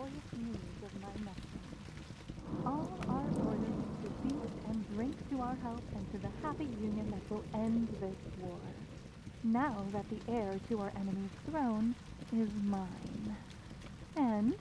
joyous news of my nesting. All are ordered to feast and drink to our health and to the happy union that will end this war. Now that the heir to our enemy's throne is mine. And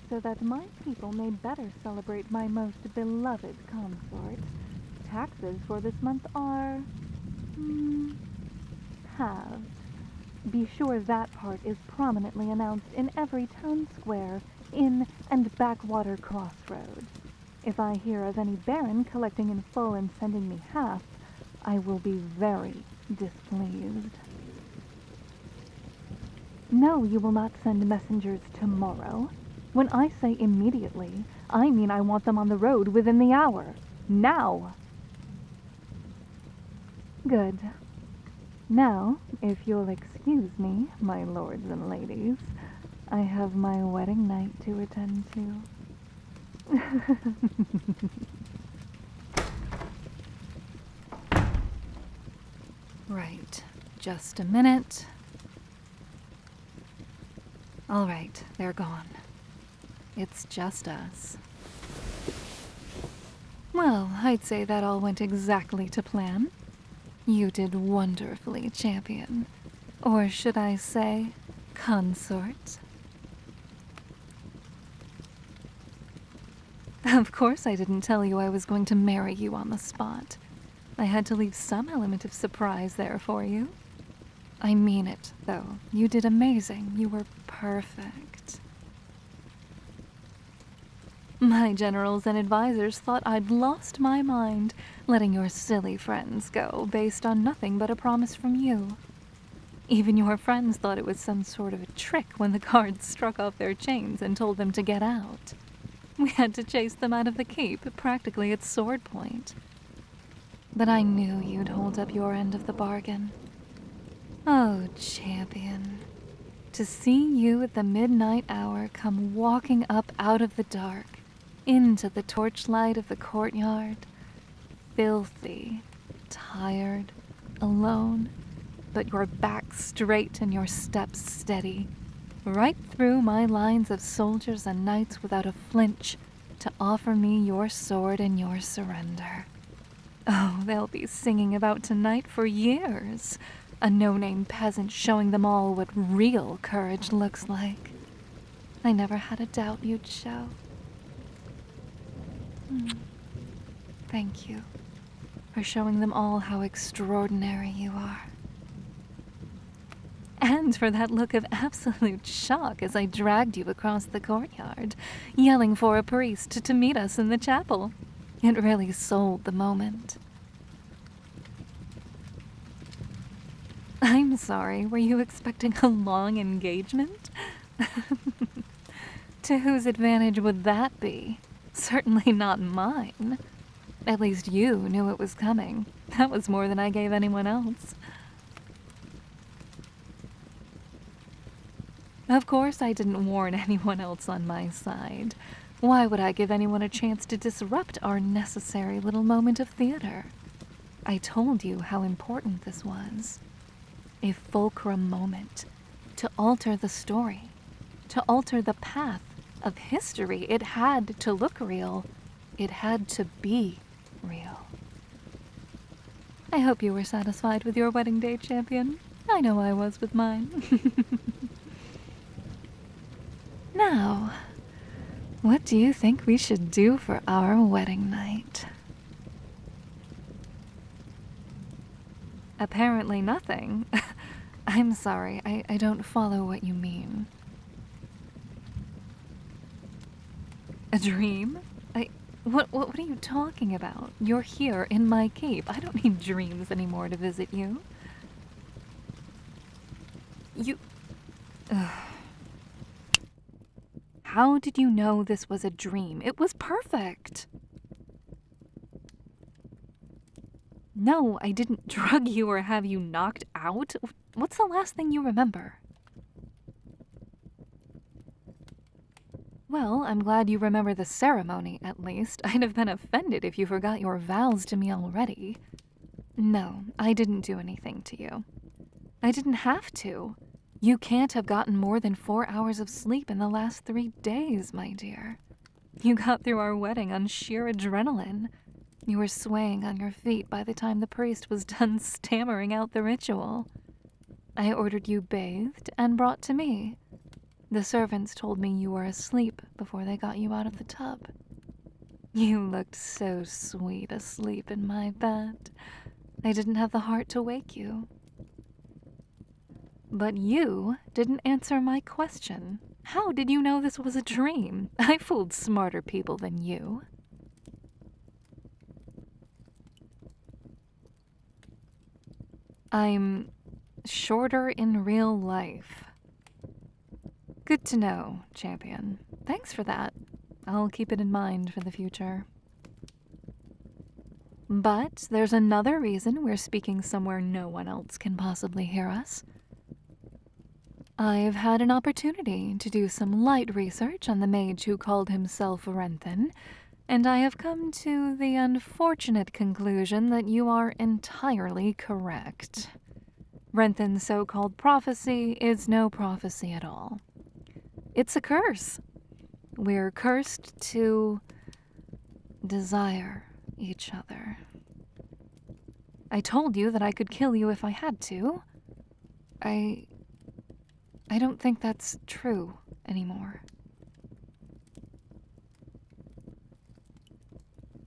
so that my people may better celebrate my most beloved consort, taxes for this month are halved. Be sure that part is prominently announced in every town square, inn, and backwater crossroad. If I hear of any baron collecting in full and sending me half, I will be very displeased. No, you will not send messengers tomorrow. When I say immediately, I mean I want them on the road within the hour. Now! Good. Now, if you'll excuse me, my lords and ladies, I have my wedding night to attend to. Right. Just a minute. All right, they're gone. It's just us. Well, I'd say that all went exactly to plan. You did wonderfully, champion. Or should I say, consort? Of course I didn't tell you I was going to marry you on the spot. I had to leave some element of surprise there for you. I mean it, though. You did amazing. You were perfect. My generals and advisors thought I'd lost my mind, letting your silly friends go based on nothing but a promise from you. Even your friends thought it was some sort of a trick when the guards struck off their chains and told them to get out. We had to chase them out of the keep, practically at sword point. But I knew you'd hold up your end of the bargain. Oh, champion. To see you at the midnight hour come walking up out of the dark, into the torchlight of the courtyard, filthy, tired, alone, but your back straight and your steps steady, right through my lines of soldiers and knights without a flinch, to offer me your sword and your surrender. Oh, they'll be singing about tonight for years. A no-name peasant showing them all what real courage looks like. I never had a doubt you'd show. Thank you for showing them all how extraordinary you are. And for that look of absolute shock as I dragged you across the courtyard, yelling for a priest to meet us in the chapel. It really sold the moment. I'm sorry, were you expecting a long engagement? To whose advantage would that be? Certainly not mine. At least you knew it was coming. That was more than I gave anyone else. Of course I didn't warn anyone else on my side. Why would I give anyone a chance to disrupt our necessary little moment of theater? I told you how important this was. A fulcrum moment, to alter the story, to alter the path of history. It had to look real. It had to be real. I hope you were satisfied with your wedding day, champion. I know I was with mine. Now, what do you think we should do for our wedding night? Apparently nothing. I'm sorry, I don't follow what you mean. A dream? What are you talking about? You're here in my keep. I don't need dreams anymore to visit you. How did you know this was a dream? It was perfect. No, I didn't drug you or have you knocked out. What's the last thing you remember? Well, I'm glad you remember the ceremony, at least. I'd have been offended if you forgot your vows to me already. No, I didn't do anything to you. I didn't have to. You can't have gotten more than 4 hours of sleep in the last 3 days, my dear. You got through our wedding on sheer adrenaline. You were swaying on your feet by the time the priest was done stammering out the ritual. I ordered you bathed and brought to me. The servants told me you were asleep before they got you out of the tub. You looked so sweet asleep in my bed. I didn't have the heart to wake you. But you didn't answer my question. How did you know this was a dream? I fooled smarter people than you. I'm shorter in real life. Good to know, champion. Thanks for that. I'll keep it in mind for the future. But there's another reason we're speaking somewhere no one else can possibly hear us. I've had an opportunity to do some light research on the mage who called himself Renthen, and I have come to the unfortunate conclusion that you are entirely correct. Renthen's so-called prophecy is no prophecy at all. It's a curse. We're cursed to desire each other. I told you that I could kill you if I had to. I don't think that's true anymore.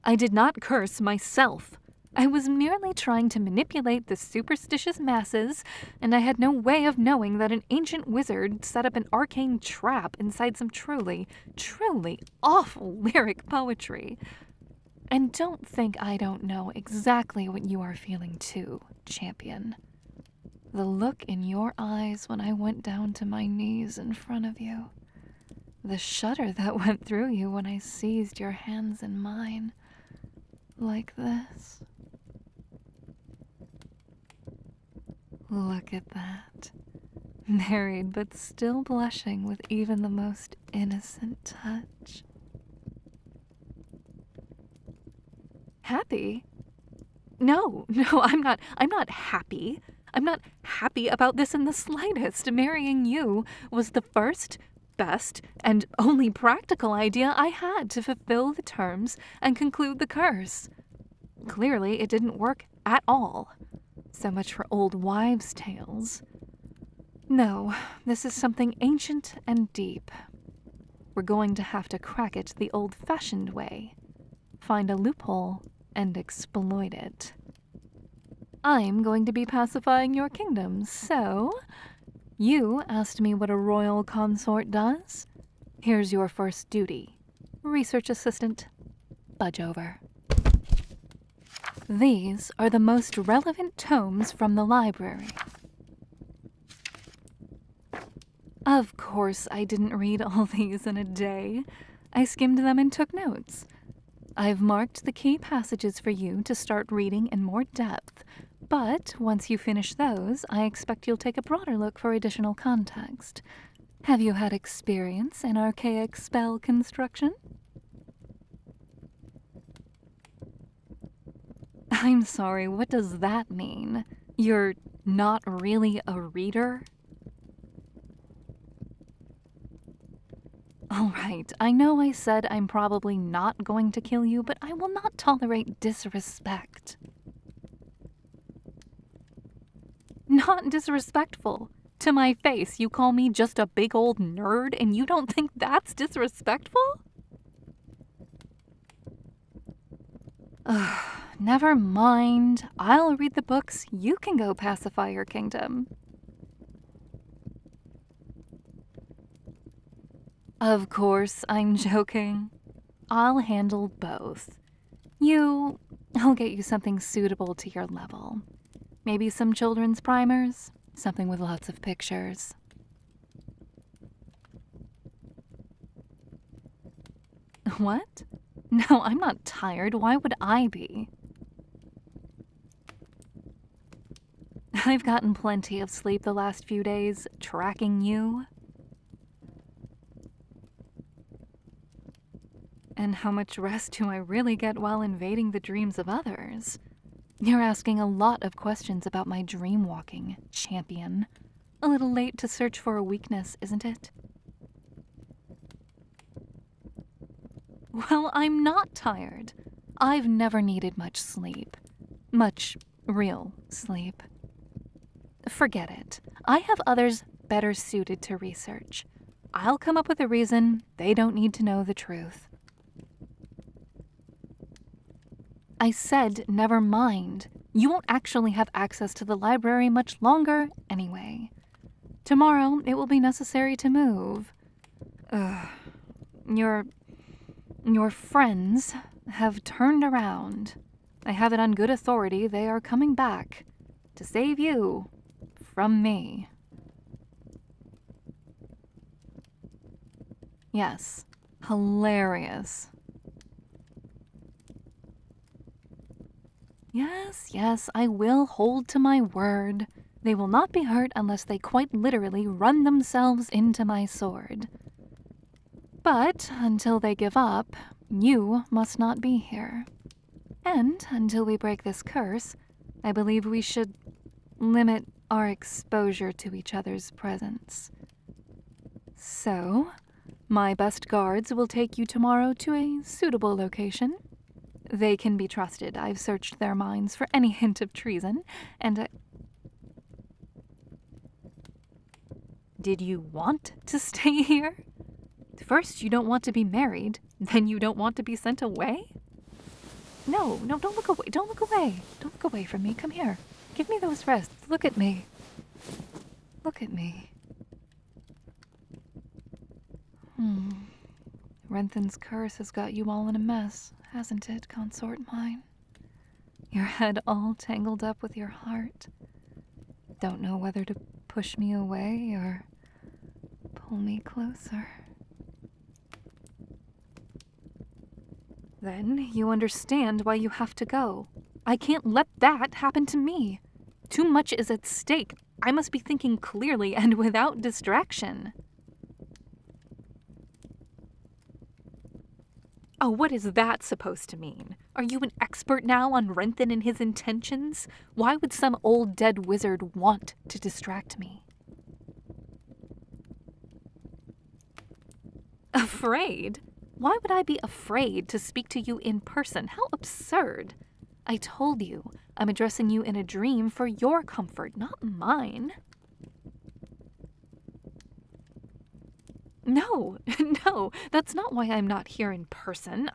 I did not curse myself. I was merely trying to manipulate the superstitious masses, and I had no way of knowing that an ancient wizard set up an arcane trap inside some truly, truly awful lyric poetry. And don't think I don't know exactly what you are feeling too, champion. The look in your eyes when I went down to my knees in front of you. The shudder that went through you when I seized your hands in mine. Like this. Look at that. Married but still blushing with even the most innocent touch. Happy? No, I'm not happy. I'm not happy about this in the slightest. Marrying you was the first, best, and only practical idea I had to fulfill the terms and conclude the curse. Clearly, it didn't work at all. So much for old wives' tales. No, this is something ancient and deep. We're going to have to crack it the old-fashioned way. Find a loophole and exploit it. I'm going to be pacifying your kingdom, so you asked me what a royal consort does. Here's your first duty. Research assistant, budge over. These are the most relevant tomes from the library. Of course, I didn't read all these in a day. I skimmed them and took notes. I've marked the key passages for you to start reading in more depth, but once you finish those, I expect you'll take a broader look for additional context. Have you had experience in archaic spell construction? I'm sorry, what does that mean? You're not really a reader? Alright, I know I said I'm probably not going to kill you, but I will not tolerate disrespect. Not disrespectful. To my face, you call me just a big old nerd, and you don't think that's disrespectful? Ugh, never mind. I'll read the books. You can go pacify your kingdom. Of course, I'm joking. I'll handle both. I'll get you something suitable to your level. Maybe some children's primers, something with lots of pictures. What? No, I'm not tired. Why would I be? I've gotten plenty of sleep the last few days, tracking you. And how much rest do I really get while invading the dreams of others? You're asking a lot of questions about my dream walking, champion. A little late to search for a weakness, isn't it? Well, I'm not tired. I've never needed much sleep. Much real sleep. Forget it. I have others better suited to research. I'll come up with a reason they don't need to know the truth. I said never mind. You won't actually have access to the library much longer anyway. Tomorrow it will be necessary to move. Your friends have turned around. I have it on good authority they are coming back to save you from me. Yes, hilarious. Yes, I will hold to my word. They will not be hurt unless they quite literally run themselves into my sword. But until they give up, you must not be here. And until we break this curse, I believe we should limit our exposure to each other's presence. So, my best guards will take you tomorrow to a suitable location. They can be trusted. I've searched their minds for any hint of treason, and Did you want to stay here? First, you don't want to be married, then you don't want to be sent away? No, don't look away. Don't look away. Don't look away from me. Come here. Give me those wrists. Look at me. Look at me. Renthen's curse has got you all in a mess, hasn't it, consort mine? Your head all tangled up with your heart. Don't know whether to push me away or pull me closer. Then you understand why you have to go. I can't let that happen to me. Too much is at stake. I must be thinking clearly and without distraction. Oh, what is that supposed to mean? Are you an expert now on Renthen and his intentions? Why would some old dead wizard want to distract me? Afraid? Why would I be afraid to speak to you in person? How absurd. I told you, I'm addressing you in a dream for your comfort, not mine. No, that's not why I'm not here in person.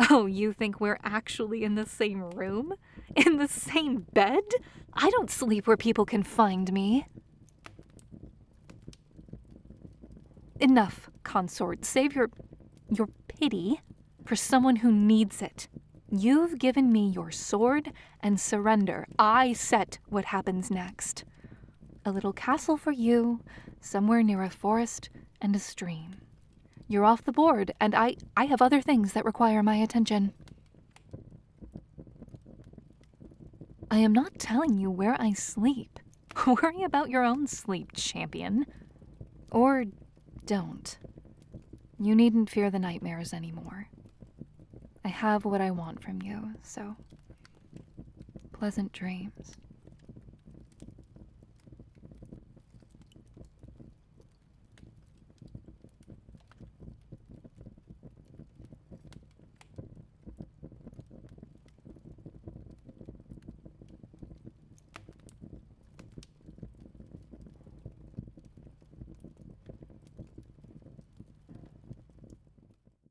Oh, you think we're actually in the same room? In the same bed? I don't sleep where people can find me. Enough, consort. Save your pity for someone who needs it. You've given me your sword and surrender. I set what happens next. A little castle for you, somewhere near a forest and a stream. You're off the board, and I have other things that require my attention. I am not telling you where I sleep. Worry about your own sleep, champion. Or don't. You needn't fear the nightmares anymore. I have what I want from you, so pleasant dreams.